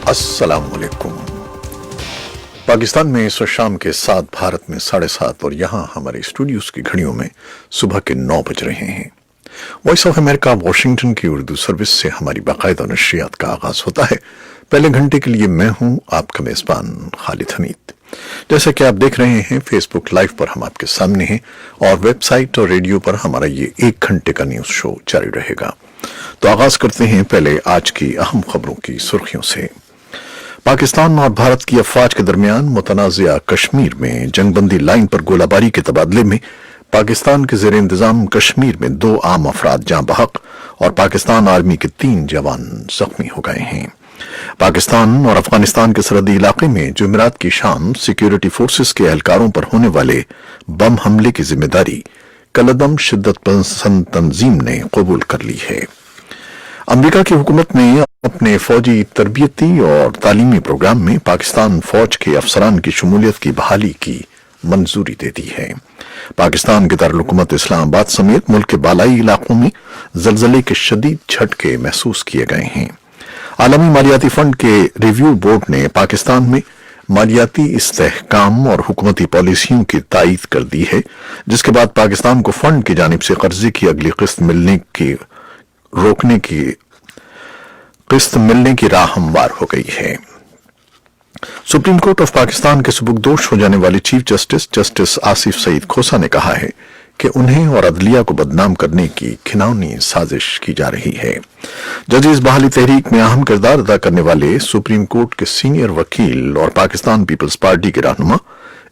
अस्सलाम वालेकुम। पाकिस्तान में इस वक्त शाम के 7, भारत में 7:30 और यहाँ हमारे स्टूडियोज की घड़ियों में सुबह के 9 बज रहे हैं। वॉइस ऑफ अमेरिका वाशिंगटन की उर्दू सर्विस से हमारी बाकायदा नशरियात का आगाज होता है। पहले घंटे के लिए मैं हूँ आपका मेजबान खालिद हमीद। जैसा कि आप देख रहे हैं, फेसबुक लाइव पर हम आपके सामने हैं और वेबसाइट और रेडियो पर हमारा ये 1 घंटे का न्यूज शो जारी रहेगा। तो आगाज करते हैं पहले आज की अहम खबरों की सुर्खियों से। पाकिस्तान और भारत की अफवाज के दरमियान मुतनाज़िया कश्मीर में जंगबंदी लाइन पर गोलाबारी के तबादले में पाकिस्तान के ज़ेर इंतजाम कश्मीर में 2 आम अफराद जाँ बहक और पाकिस्तान आर्मी के 3 जवान जख्मी हो गए हैं। पाकिस्तान और अफगानिस्तान के सरहदी इलाके में जुमेरात की शाम सिक्योरिटी फोर्सेस के एहलकारों पर होने वाले बम हमले की जिम्मेदारी कलदम शिद्दत पसंद तंजीम ने कबूल कर ली है। अमेरिका की हुकूमत ने अपने फौजी तरबियती और तालीमी प्रोग्राम में पाकिस्तान फौज के अफसरान की शमूलियत की बहाली की मंजूरी दे दी है। पाकिस्तान के दारुल-हुकूमत इस्लामाबाद समेत मुल्क के बालाई इलाकों में जलजले के शदीद झटके महसूस किए गए हैं। आलमी मालियाती फंड के रिव्यू बोर्ड ने पाकिस्तान में मालियाती इस्तेहकाम और हुकूमती पॉलिसियों की तायीद कर दी है, जिसके बाद पाकिस्तान को फंड की जानिब से कर्जे की अगली किस्त मिलने की राह हमवार हो गई है। सुप्रीम कोर्ट ऑफ पाकिस्तान के सुबुकदोश हो जाने वाले चीफ जस्टिस आसिफ सईद खोसा ने कहा है कि उन्हें और अदलिया को बदनाम करने की घिनौनी साजिश की जा रही है। जजेस बहाली तहरीक में अहम किरदार अदा करने वाले सुप्रीम कोर्ट के सीनियर वकील और पाकिस्तान पीपल्स पार्टी के रहनुमा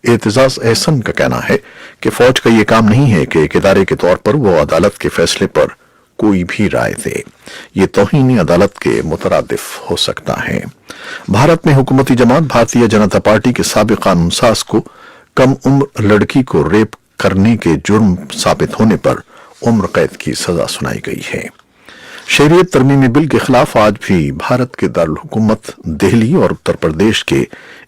एतजाज एहसन का कहना है कि फौज का यह काम नहीं है कि एक इदारे के तौर पर वो अदालत के फैसले पर कोई भी राय दे। ये तौहीन अदालत के मुतरादिफ हो सकता है। भारत में हुकूमती जमात भारतीय जनता पार्टी के साबिक कानून साज को कम उम्र लड़की को रेप करने के जुर्म साबित होने पर उम्र कैद की सजा सुनाई गई है। शहरियत तरमीमी बिल के खिलाफ आज भी भारत के दारुल हुकूमत दिल्ली और उत्तर प्रदेश के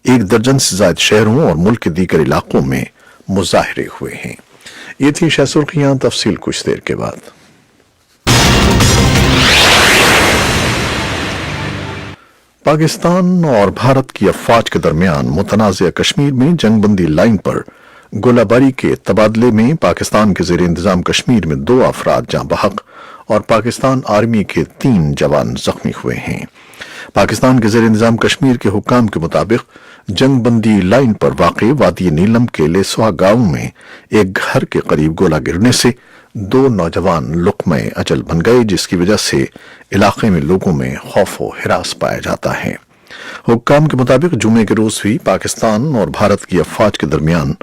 1 दर्जन से ज्यादा शहरों और मुल्क के दीगर इलाकों में मुजाहरे हुए हैं। ये थी शह सुर्खियां, तफसील कुछ देर के बाद। पाकिस्तान और भारत की अफवाज के दरमियान मुतनाज़िया कश्मीर में जंगबंदी लाइन पर गोलाबारी के तबादले में पाकिस्तान के ज़ेर इंतजाम कश्मीर में 2 अफराद जाँ बहक और पाकिस्तान आर्मी के 3 जवान जख्मी हुए हैं। पाकिस्तान के ज़ेर इंतजाम कश्मीर के हुक्काम के मुताबिक जंगबंदी लाइन पर वाक़े वादी नीलम के लेसवा गांव में एक घर के करीब गोला गिरने से 2 नौजवान लुक़्मे अजल बन गए, जिसकी वजह से इलाके में लोगों में खौफ व हिरास पाया जाता है। हुक्काम के मुताबिक जुमे के रोज भी पाकिस्तान और भारत की अफवाज के दरमियान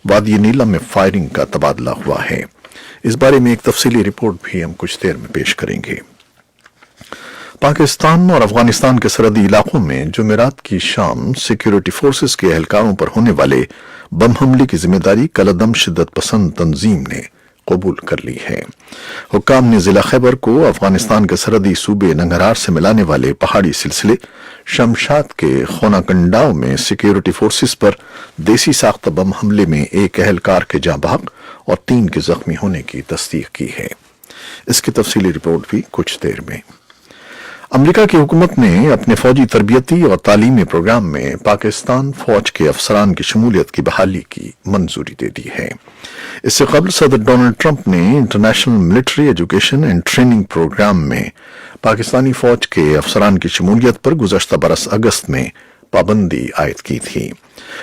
वादी नीलम में फायरिंग का तबादला हुआ है। इस बारे में एक तफसीली रिपोर्ट भी हम कुछ देर में पेश करेंगे। पाकिस्तान और अफगानिस्तान के सरहदी इलाकों में जुमेरात की शाम सिक्योरिटी फोर्सेस के एहलकारों पर होने वाले बम हमले की जिम्मेदारी कलदम शिद्दत पसंद तंजीम ने कबूल कर ली है। हुक्काम ने जिला खैबर को अफगानिस्तान के सरहदी सूबे नंगरहार से मिलाने वाले पहाड़ी सिलसिले शमशाद के खोनाकंडाव में सिक्योरिटी फोर्सेस पर देसी साख्ता बम हमले में एक एहलकार के जाँ बहक और 3 के जख्मी होने की तस्दीक की है। इसकी तफसीली रिपोर्ट भी कुछ देर में। अमेरिका की हुकूमत ने अपने फौजी तरबियती और तालीमी प्रोग्राम में पाकिस्तान फौज के अफसरान की शमूलियत की बहाली की मंजूरी दे दी है। इससे कबल सदर डोनाल्ड ट्रंप ने international military education and training programme में पाकिस्तानी फौज के अफसरान की शमूलियत पर गुज़श्ता बरस अगस्त में पाबंदी आयद की थी।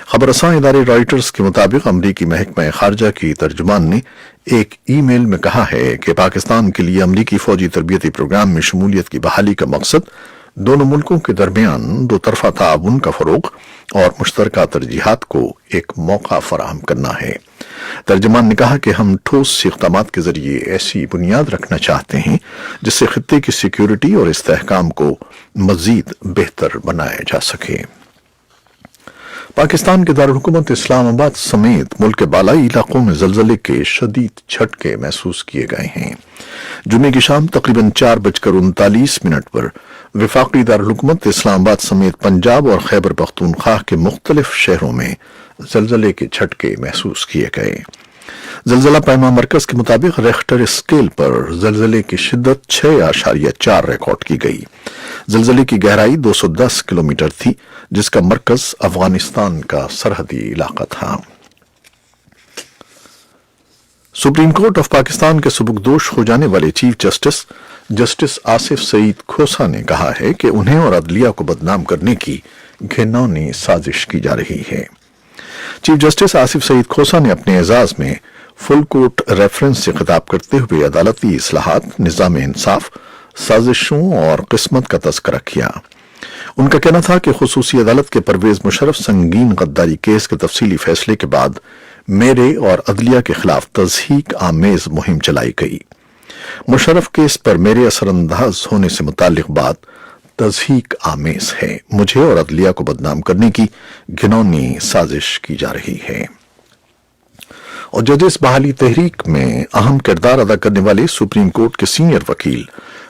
खबरसां इदारे रॉयटर्स के मुताबिक अमरीकी महकमा खारजा की तर्जुमान ने एक ईमेल में कहा है कि पाकिस्तान के लिए अमरीकी फौजी तरबियती प्रोग्राम में शमूलियत की बहाली का मकसद दोनों मुल्कों के दरमियान 2 तरफा ताउन का फरोग और मुश्तरका तरजीहात को एक मौका फराहम करना है। तर्जुमान ने कहा कि हम ठोस इक़दामात के जरिए ऐसी बुनियाद रखना चाहते हैं जिससे खित्ते की सिक्योरिटी और इस्तेहकाम को मजीद बेहतर बनाया जा सके। पाकिस्तान के दारुल-हुकूमत इस्लामाबाद समेत मुल्क के बालाई इलाकों में जलजले के शदीद झटके महसूस किए गए हैं। जुमे की शाम तकरीबन 4:39 पर वफाकी दारुल-हुकूमत इस्लामाबाद समेत पंजाब और खैबर पख्तूनख्वा के मुख्तलिफ शहरों में जलजले के झटके महसूस किए गए। زلزلہ پیما مرکز کے مطابق ریکٹر اسکیل پر زلزلے کی شدت 6.4 ریکارڈ کی گئی۔ زلزلے کی گہرائی 210 کلومیٹر تھی، جس کا مرکز افغانستان کا سرحدی علاقہ تھا۔ سپریم کورٹ آف پاکستان کے سبکدوش ہو جانے والے چیف جسٹس آصف سعید کھوسہ نے کہا ہے کہ انہیں اور عدلیہ کو بدنام کرنے کی گھناؤنی سازش کی جا رہی ہے۔ چیف جسٹس آصف سعید کھوسہ نے اپنے اعزاز میں فل کورٹ ریفرنس سے خطاب کرتے ہوئے عدالتی اصلاحات، نظام انصاف، سازشوں اور قسمت کا تذکرہ کیا۔ ان کا کہنا تھا کہ خصوصی عدالت کے پرویز مشرف سنگین غداری کیس کے تفصیلی فیصلے کے بعد میرے اور عدلیہ کے خلاف تضحیک آمیز مہم چلائی گئی۔ مشرف کیس پر میرے اثر انداز ہونے سے متعلق بات تضحیک آمیز ہے، مجھے اور عدلیہ کو بدنام کرنے کی گھناؤنی سازش کی جا رہی ہے۔ اور ججز بحالی تحریک میں اہم کردار ادا کرنے والے سپریم کورٹ کے سینئر وکیل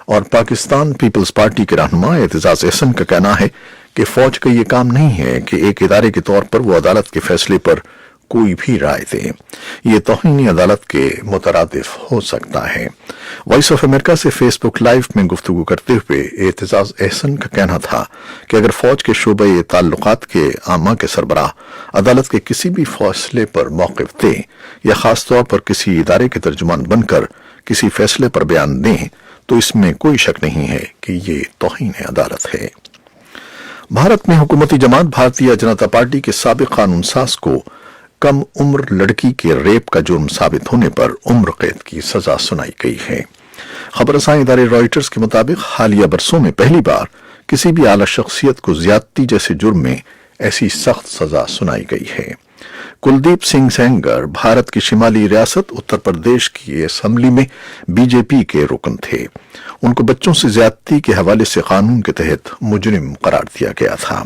اور پاکستان پیپلز پارٹی کے رہنما اعتزاز احسن کا کہنا ہے کہ فوج کا یہ کام نہیں ہے کہ ایک ادارے کے طور پر وہ عدالت کے فیصلے پر کوئی بھی رائے دے، یہ توہین عدالت کے مترادف ہو سکتا ہے۔ وائس آف امریکہ سے فیس بک لائیو میں گفتگو کرتے ہوئے اعتزاز احسن کا کہنا تھا کہ اگر فوج کے شعبہ تعلقات کے عامہ کے سربراہ عدالت کے کسی بھی فیصلے پر موقف دیں یا خاص طور پر کسی ادارے کے ترجمان بن کر کسی فیصلے پر بیان دیں تو اس میں کوئی شک نہیں ہے کہ یہ توہین عدالت ہے۔ بھارت میں حکومتی جماعت بھارتیہ جنتا پارٹی کے سابق قانون ساز کو کم عمر لڑکی کے ریپ کا جرم ثابت ہونے پر عمر قید کی سزا سنائی گئی ہے۔ خبر رساں ادارے رائٹرز کے مطابق حالیہ برسوں میں پہلی بار کسی بھی اعلیٰ شخصیت کو زیادتی جیسے جرم میں ایسی سخت سزا سنائی گئی ہے۔ کلدیپ سنگھ سینگر بھارت کی شمالی ریاست اتر پردیش کی اسمبلی میں بی جے پی کے رکن تھے۔ ان کو بچوں سے زیادتی کے حوالے سے قانون کے تحت مجرم قرار دیا گیا تھا۔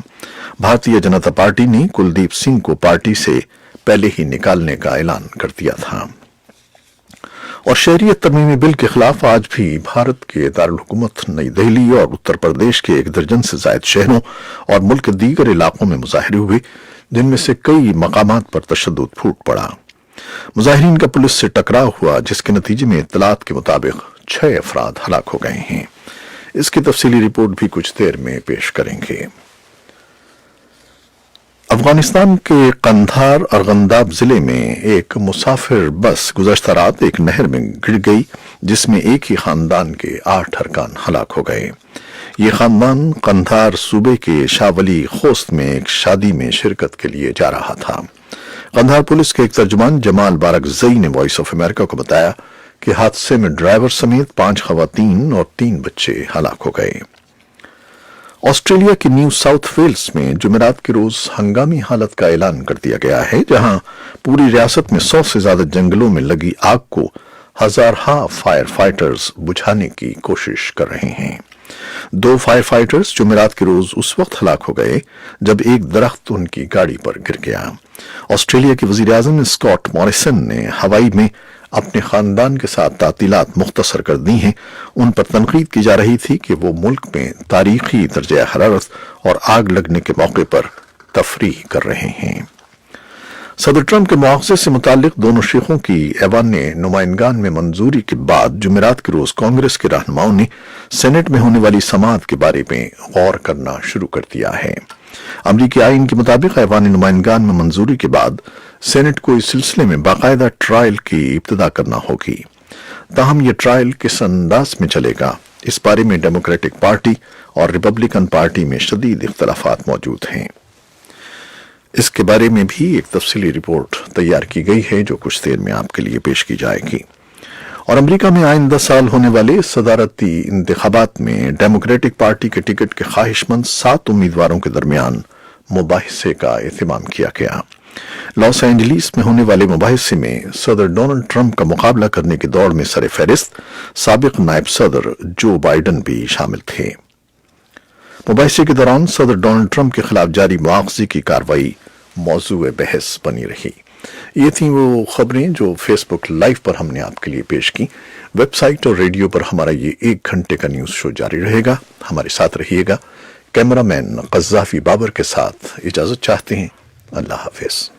بھارتیہ جنتا پارٹی نے کلدیپ سنگھ کو پارٹی سے پہلے ہی نکالنے کا اعلان کر دیا تھا۔ اور شہریت ترمیمی بل کے خلاف آج بھی بھارت کے دارالحکومت نئی دہلی اور اتر پردیش کے 1 درجن سے زائد شہروں اور ملک کے دیگر علاقوں میں مظاہرے ہوئے، جن میں سے کئی مقامات پر تشدد پھوٹ پڑا۔ مظاہرین کا پولیس سے ٹکراؤ ہوا، جس کے نتیجے میں اطلاعات کے مطابق 6 افراد ہلاک ہو گئے ہیں۔ اس کی تفصیلی رپورٹ بھی کچھ دیر میں پیش کریں گے۔ افغانستان کے قندھار ارغنداب ضلع میں ایک مسافر بس گزشتہ رات ایک نہر میں گر گئی، جس میں ایک ہی خاندان کے 8 ارکان ہلاک ہو گئے۔ یہ خاندان قندھار صوبے کے شاہ ولی خوست میں ایک شادی میں شرکت کے لیے جا رہا تھا۔ قندھار پولیس کے ایک ترجمان جمال بارکزئی نے وائس آف امریکہ کو بتایا کہ حادثے میں ڈرائیور سمیت 5 خواتین اور 3 بچے ہلاک ہو گئے۔ آسٹریلیا کی نیو ساؤتھ ویلز میں جمعرات کے روز ہنگامی حالت کا اعلان کر دیا گیا ہے، جہاں پوری ریاست میں 100 سے زیادہ جنگلوں میں لگی آگ کو ہزارہا فائر فائٹرز بجھانے کی کوشش کر رہے ہیں۔ 2 فائر فائٹرز جمعرات کے روز اس وقت ہلاک ہو گئے جب ایک درخت ان کی گاڑی پر گر گیا۔ آسٹریلیا کے وزیر اعظم اسکاٹ موریسن نے ہوائی میں اپنے خاندان کے ساتھ تعطیلات مختصر کر دی ہیں۔ ان پر تنقید کی جا رہی تھی کہ وہ ملک میں تاریخی درجہ حرارت اور آگ لگنے کے موقع پر تفریح کر رہے ہیں۔ صدر ٹرمپ کے مواخذے سے متعلق دونوں شیخوں کی ایوان نمائندگان میں منظوری کے بعد جمعرات کے روز کانگریس کے رہنماؤں نے سینٹ میں ہونے والی سماعت کے بارے میں غور کرنا شروع کر دیا ہے۔ امریکی آئین کے مطابق ایوان نمائندگان میں منظوری کے بعد سینٹ کو اس سلسلے میں باقاعدہ ٹرائل کی ابتدا کرنا ہوگی۔ تاہم یہ ٹرائل کس انداز میں چلے گا، اس بارے میں ڈیموکریٹک پارٹی اور ریپبلکن پارٹی میں شدید اختلافات موجود ہیں۔ اس کے بارے میں بھی ایک تفصیلی رپورٹ تیار کی گئی ہے جو کچھ دیر میں آپ کے لیے پیش کی جائے گی۔ اور امریکہ میں آئندہ سال ہونے والے صدارتی انتخابات میں ڈیموکریٹک پارٹی کے ٹکٹ کے خواہش مند 7 امیدواروں کے درمیان مباحثے کا اہتمام کیا گیا۔ لاس اینجلیس میں ہونے والے مباحثے میں صدر ڈونلڈ ٹرمپ کا مقابلہ کرنے کی دوڑ میں سر فہرست سابق نائب صدر جو بائیڈن بھی شامل تھے۔ مباحثے کے دوران صدر ڈونلڈ ٹرمپ کے خلاف جاری مواخذے کی کارروائی موضوع بحث بنی رہی۔ یہ تھیں وہ خبریں جو فیس بک لائیو پر ہم نے آپ کے لیے پیش کی۔ ویب سائٹ اور ریڈیو پر ہمارا یہ 1 گھنٹے کا نیوز شو جاری رہے گا، ہمارے ساتھ رہیے گا۔ کیمرہ مین قذافی بابر کے ساتھ اجازت چاہتے ہیں۔ اللہ حافظ۔